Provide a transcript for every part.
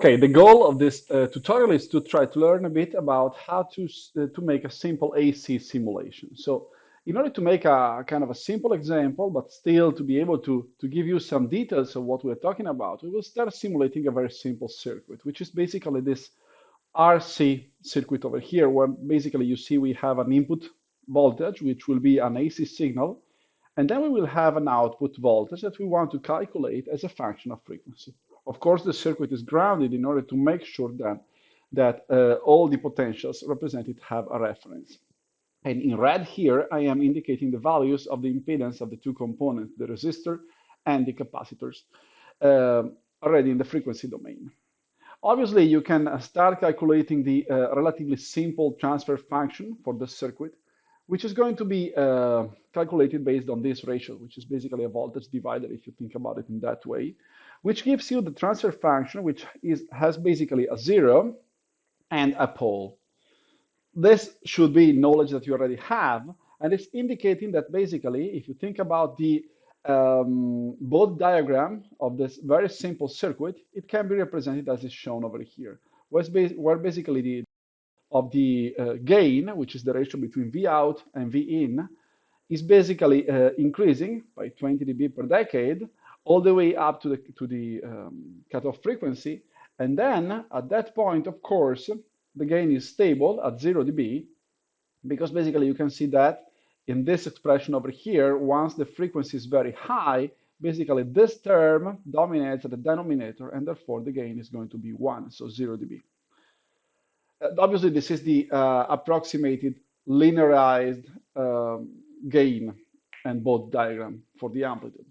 Okay, the goal of this tutorial is to try to learn a bit about how to make a simple AC simulation. So in order to make a kind of a simple example, but still to be able to give you some details of what we're talking about, we will start simulating a very simple circuit, which is basically this RC circuit over here, where basically you see we have an input voltage, which will be an AC signal, and then we will have an output voltage that we want to calculate as a function of frequency. Of course, the circuit is grounded in order to make sure that all the potentials represented have a reference. And in red here, I am indicating the values of the impedance of the two components, the resistor and the capacitors, already in the frequency domain. Obviously, you can start calculating the relatively simple transfer function for the circuit, which is going to be calculated based on this ratio, which is basically a voltage divider, if you think about it in that way, which gives you the transfer function, which has basically a zero and a pole. This should be knowledge that you already have, and it's indicating that basically, if you think about the Bode diagram of this very simple circuit, it can be represented as is shown over here, where basically the gain, which is the ratio between V out and V in, is basically increasing by 20 dB per decade, all the way up to the cutoff frequency. And then at that point, of course, the gain is stable at 0 dB, because basically you can see that in this expression over here, once the frequency is very high, basically this term dominates at the denominator, and therefore the gain is going to be 1, so 0 dB. Obviously, this is the approximated linearized gain and Bode diagram for the amplitude.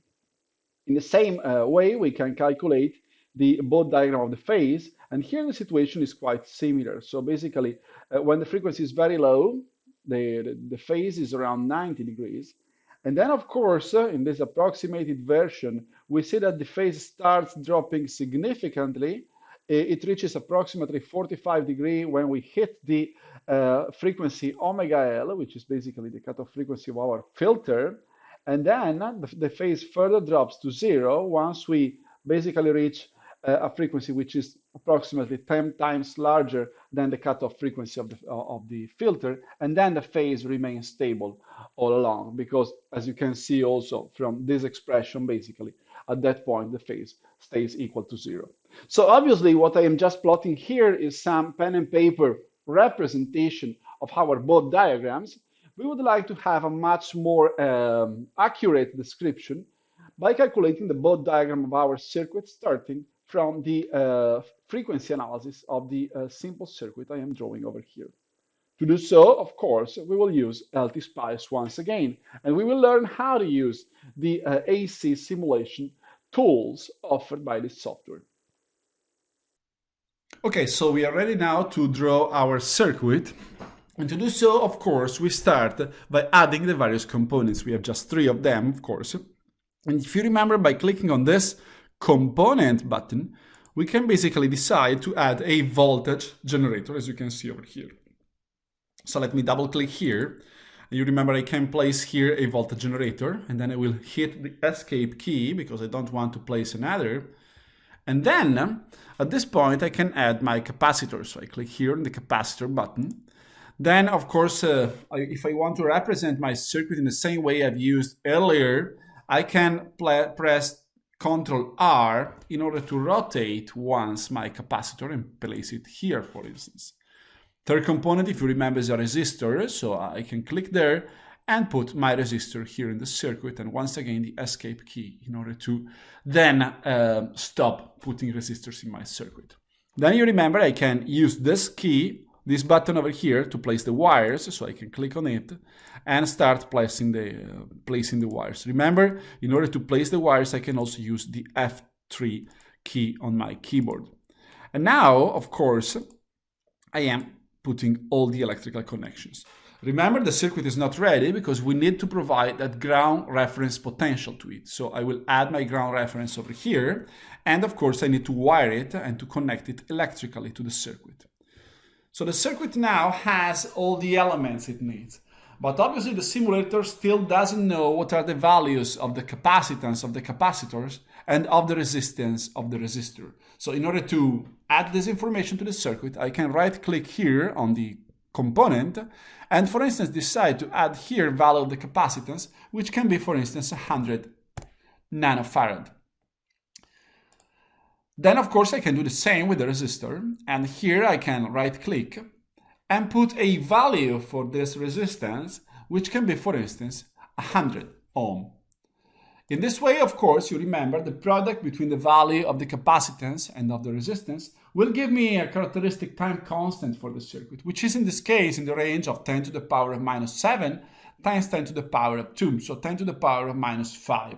In the same way, we can calculate the Bode diagram of the phase, and here the situation is quite similar. So basically, when the frequency is very low, the phase is around 90 degrees. And then, of course, in this approximated version, we see that the phase starts dropping significantly. It reaches approximately 45 degrees when we hit the frequency omega L, which is basically the cutoff frequency of our filter. And then the phase further drops to 0 once we basically reach a frequency which is approximately 10 times larger than the cutoff frequency of the filter, and then the phase remains stable all along, because as you can see also from this expression, basically at that point the phase stays equal to 0. So obviously what I am just plotting here is some pen and paper representation of our Bode diagrams. We would like to have a much more accurate description by calculating the Bode diagram of our circuit, starting from the frequency analysis of the simple circuit I am drawing over here. To do so, of course, we will use LTspice once again, and we will learn how to use the AC simulation tools offered by this software. Okay, so we are ready now to draw our circuit. And to do so, of course, we start by adding the various components. We have just 3 of them, of course. And if you remember, by clicking on this component button, we can basically decide to add a voltage generator, as you can see over here. So let me double click here. And you remember I can place here a voltage generator, and then I will hit the escape key because I don't want to place another. And then at this point, I can add my capacitor. So I click here on the capacitor button. Then, of course, if I want to represent my circuit in the same way I've used earlier, I can press Ctrl R in order to rotate once my capacitor and place it here, for instance. Third component, if you remember, is a resistor. So I can click there and put my resistor here in the circuit, and once again the escape key in order to then stop putting resistors in my circuit. Then you remember I can use this key, this button over here, to place the wires, so I can click on it and start placing the wires. Remember, in order to place the wires, I can also use the F3 key on my keyboard. And now, of course, I am putting all the electrical connections. Remember, the circuit is not ready because we need to provide that ground reference potential to it. So I will add my ground reference over here. And of course, I need to wire it and to connect it electrically to the circuit. So the circuit now has all the elements it needs. But obviously the simulator still doesn't know what are the values of the capacitance of the capacitors and of the resistance of the resistor. So in order to add this information to the circuit, I can right click here on the component and for instance decide to add here value of the capacitance, which can be for instance 100 nanofarad. Then of course I can do the same with the resistor, and here I can right click and put a value for this resistance, which can be for instance 100 ohm. In this way, of course, you remember the product between the value of the capacitance and of the resistance will give me a characteristic time constant for the circuit, which is in this case in the range of 10 to the power of minus 7 times 10 to the power of 2, so 10 to the power of minus 5.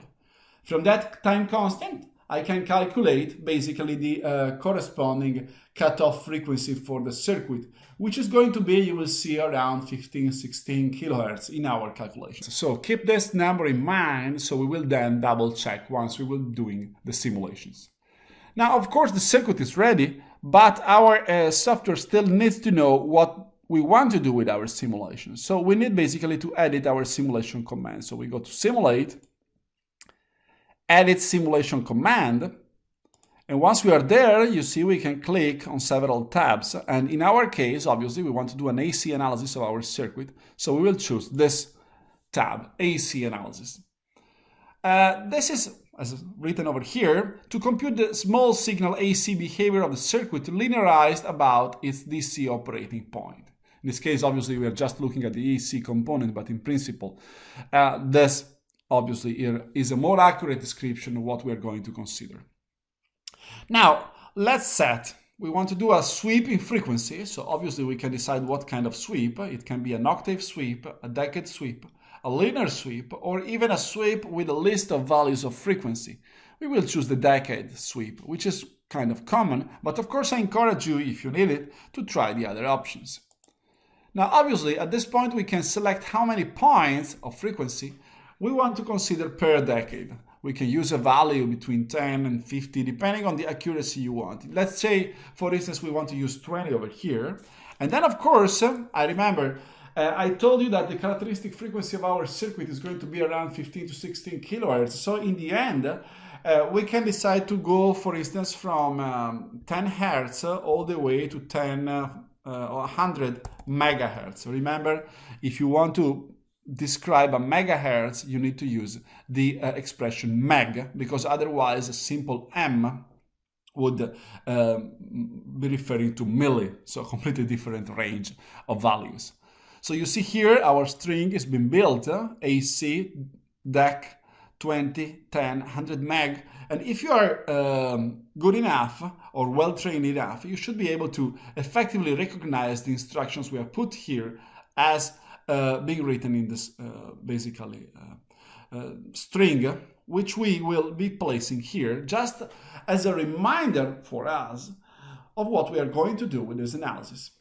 From that time constant, I can calculate basically the corresponding cutoff frequency for the circuit, which is going to be, you will see, around 15-16 kilohertz in our calculations. So keep this number in mind, so we will then double check once we will be doing the simulations. Now, of course, the circuit is ready, but our software still needs to know what we want to do with our simulation. So we need basically to edit our simulation command. So we go to Simulate, Edit Simulation Command, and once we are there, you see we can click on several tabs, and in our case, obviously, we want to do an AC analysis of our circuit, so we will choose this tab, AC Analysis. This is, as written over here, to compute the small signal AC behavior of the circuit linearized about its DC operating point. In this case, obviously, we are just looking at the AC component, but in principle, this obviously is a more accurate description of what we are going to consider. Now, let's set. We want to do a sweep in frequency, so obviously we can decide what kind of sweep. It can be an octave sweep, a decade sweep, a linear sweep, or even a sweep with a list of values of frequency. We will choose the decade sweep, which is kind of common, but of course I encourage you, if you need it, to try the other options. Now, obviously, at this point we can select how many points of frequency we want to consider per decade. We can use a value between 10 and 50, depending on the accuracy you want. Let's say, for instance, we want to use 20 over here. And then, of course, I remember, I told you that the characteristic frequency of our circuit is going to be around 15 to 16 kilohertz. So in the end, we can decide to go, for instance, from 10 hertz all the way to 100 megahertz. Remember, if you want to describe a megahertz, you need to use the expression meg, because otherwise a simple m would be referring to milli, so a completely different range of values. So you see here our string is being built, AC, DEC, 20, 10, 100 meg, and if you are good enough or well-trained enough, you should be able to effectively recognize the instructions we have put here as being written in this basically string, which we will be placing here just as a reminder for us of what we are going to do with this analysis.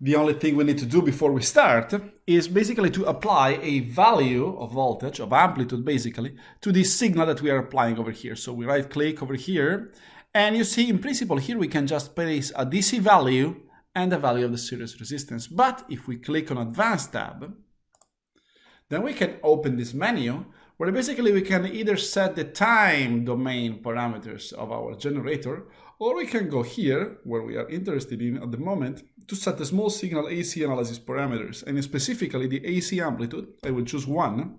The only thing we need to do before we start is basically to apply a value of voltage, of amplitude basically, to the signal that we are applying over here. So we right click over here, and you see in principle here we can just place a DC value and the value of the series resistance. But if we click on Advanced tab, then we can open this menu where basically we can either set the time domain parameters of our generator, or we can go here where we are interested in at the moment to set the small signal AC analysis parameters, and specifically the AC amplitude. I will choose 1,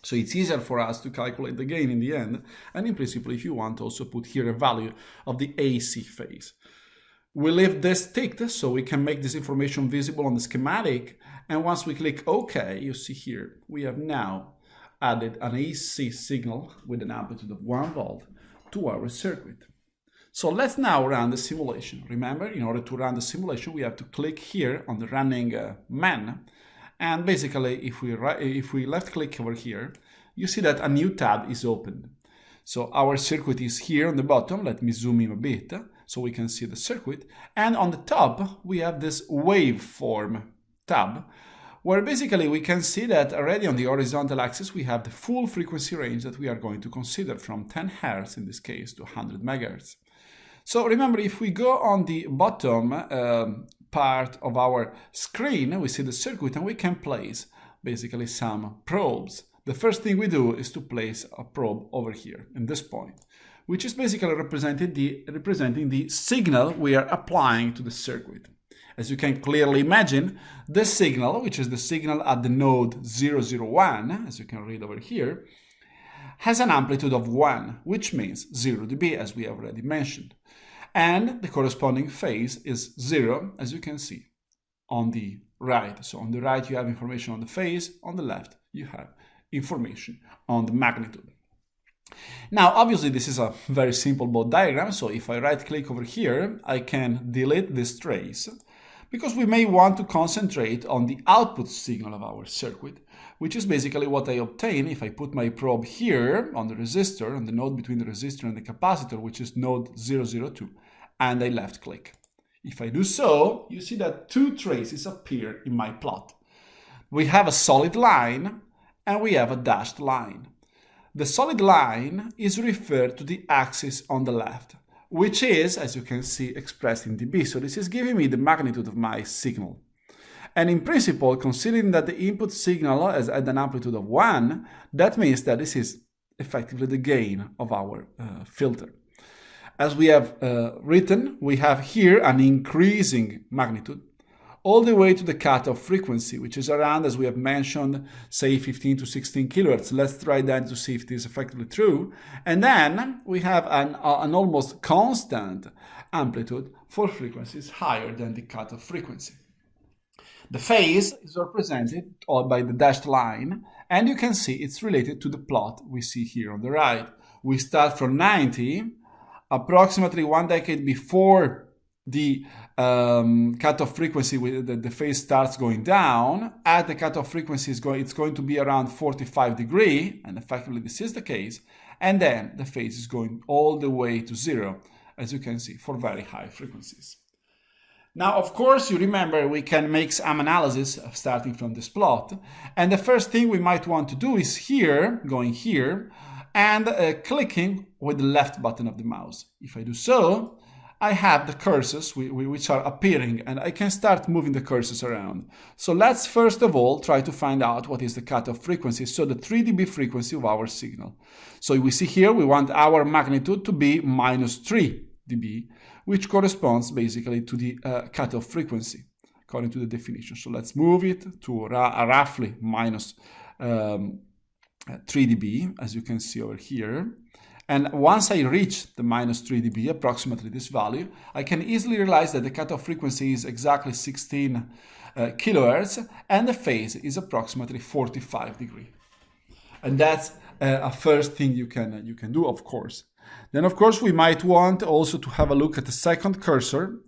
so it's easier for us to calculate the gain in the end, and in principle, if you want, also put here a value of the AC phase. We leave this ticked so we can make this information visible on the schematic, and once we click OK, you see here we have now added an AC signal with an amplitude of 1 volt to our circuit. So let's now run the simulation. Remember, in order to run the simulation, we have to click here on the running man, and basically if we left click over here, you see that a new tab is opened. So our circuit is here on the bottom. Let me zoom in a bit so we can see the circuit. And on the top, we have this waveform tab, where basically we can see that already on the horizontal axis, we have the full frequency range that we are going to consider from 10 Hz in this case to 100 megahertz. So remember, if we go on the bottom part of our screen, we see the circuit, and we can place basically some probes. The first thing we do is to place a probe over here in this point, which is basically representing the signal we are applying to the circuit. As you can clearly imagine, the signal, which is the signal at the node 001, as you can read over here, has an amplitude of 1, which means 0 dB, as we have already mentioned. And the corresponding phase is 0, as you can see on the right. So on the right you have information on the phase, on the left you have information on the magnitude. Now, obviously, this is a very simple board diagram, so if I right-click over here, I can delete this trace, because we may want to concentrate on the output signal of our circuit, which is basically what I obtain if I put my probe here on the resistor, on the node between the resistor and the capacitor, which is node 002, and I left-click. If I do so, you see that two traces appear in my plot. We have a solid line, and we have a dashed line. The solid line is referred to the axis on the left, which is, as you can see, expressed in dB. So this is giving me the magnitude of my signal. And in principle, considering that the input signal has at an amplitude of 1, that means that this is effectively the gain of our filter. As we have written, we have here an increasing magnitude all the way to the cutoff frequency, which is around, as we have mentioned, say 15 to 16 kilohertz. Let's try that to see if it is effectively true. And then we have an almost constant amplitude for frequencies higher than the cutoff frequency. The phase is represented by the dashed line, and you can see it's related to the plot we see here on the right. We start from 90, approximately 1 decade before the cutoff frequency, the phase starts going down. At the cutoff frequency, it's going to be around 45 degrees, and effectively this is the case. And then the phase is going all the way to 0, as you can see, for very high frequencies. Now, of course, you remember we can make some analysis starting from this plot. And the first thing we might want to do is here, going here, and clicking with the left button of the mouse. If I do so, I have the cursors which are appearing, and I can start moving the cursors around. So let's first of all try to find out what is the cutoff frequency, so the 3 dB frequency of our signal. So we see here we want our magnitude to be -3 dB, which corresponds basically to the cutoff frequency, according to the definition. So let's move it to roughly -3 dB, as you can see over here. And once I reach the -3 dB, approximately this value, I can easily realize that the cutoff frequency is exactly 16 kilohertz, and the phase is approximately 45 degrees. And that's a first thing you can do, of course. Then, of course, we might want also to have a look at the second cursor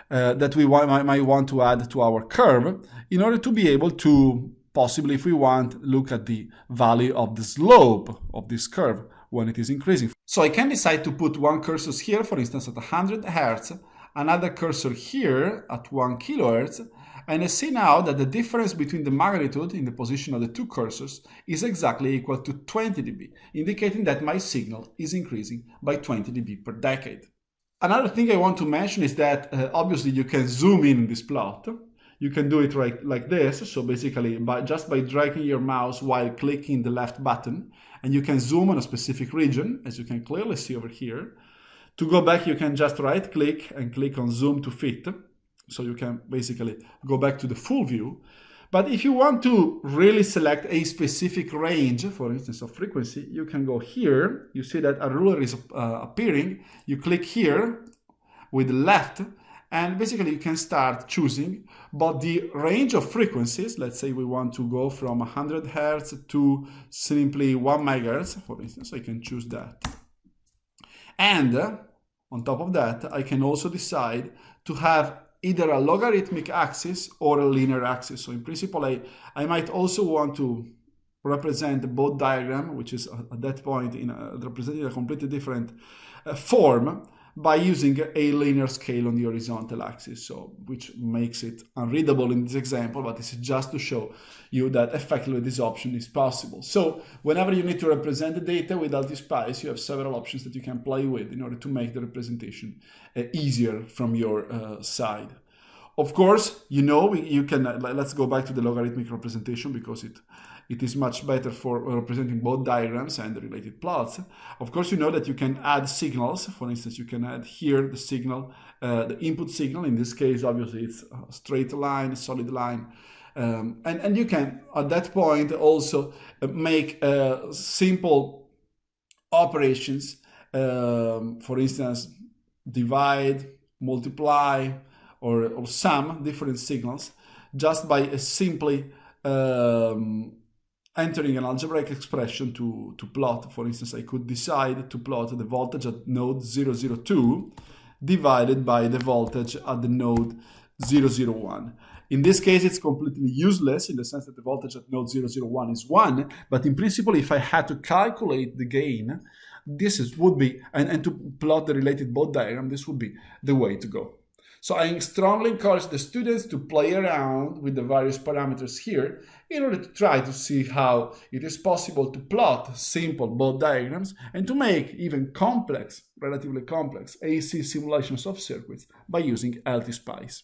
that we might want to add to our curve in order to be able to, possibly if we want, look at the value of the slope of this curve when it is increasing. So I can decide to put one cursor here, for instance, at 100 Hertz, another cursor here at 1 kilohertz, and I see now that the difference between the magnitude in the position of the two cursors is exactly equal to 20 dB, indicating that my signal is increasing by 20 dB per decade. Another thing I want to mention is that obviously you can zoom in this plot. You can do it like this, so basically just by dragging your mouse while clicking the left button, and you can zoom on a specific region, as you can clearly see over here. To go back, you can just right click and click on zoom to fit, so you can basically go back to the full view. But if you want to really select a specific range, for instance of frequency, you can go here. You see that a ruler is appearing. You click here with the left, and basically you can start choosing, but the range of frequencies, let's say we want to go from 100 Hertz to simply 1 megahertz, for instance, I can choose that. And on top of that, I can also decide to have either a logarithmic axis or a linear axis. So in principle, I might also want to represent the both diagram, which is at that point representing a completely different form, by using a linear scale on the horizontal axis, so which makes it unreadable in this example, but this is just to show you that effectively this option is possible. So whenever you need to represent the data with LTspice, you have several options that you can play with in order to make the representation easier from your side. Of course, you can, let's go back to the logarithmic representation because it is much better for representing both diagrams and the related plots. Of course, you know that you can add signals. For instance, you can add here the signal, the input signal. In this case, obviously, it's a straight line, a solid line. And you can, at that point, also make simple operations. For instance, divide, multiply, or sum different signals just by simply entering an algebraic expression to plot. For instance, I could decide to plot the voltage at node 002 divided by the voltage at the node 001. In this case, it's completely useless in the sense that the voltage at node 001 is 1, but in principle, if I had to calculate the gain, would be, and to plot the related both diagram, this would be the way to go. So I strongly encourage the students to play around with the various parameters here in order to try to see how it is possible to plot simple both diagrams and to make even complex, relatively complex AC simulations of circuits by using LTspice.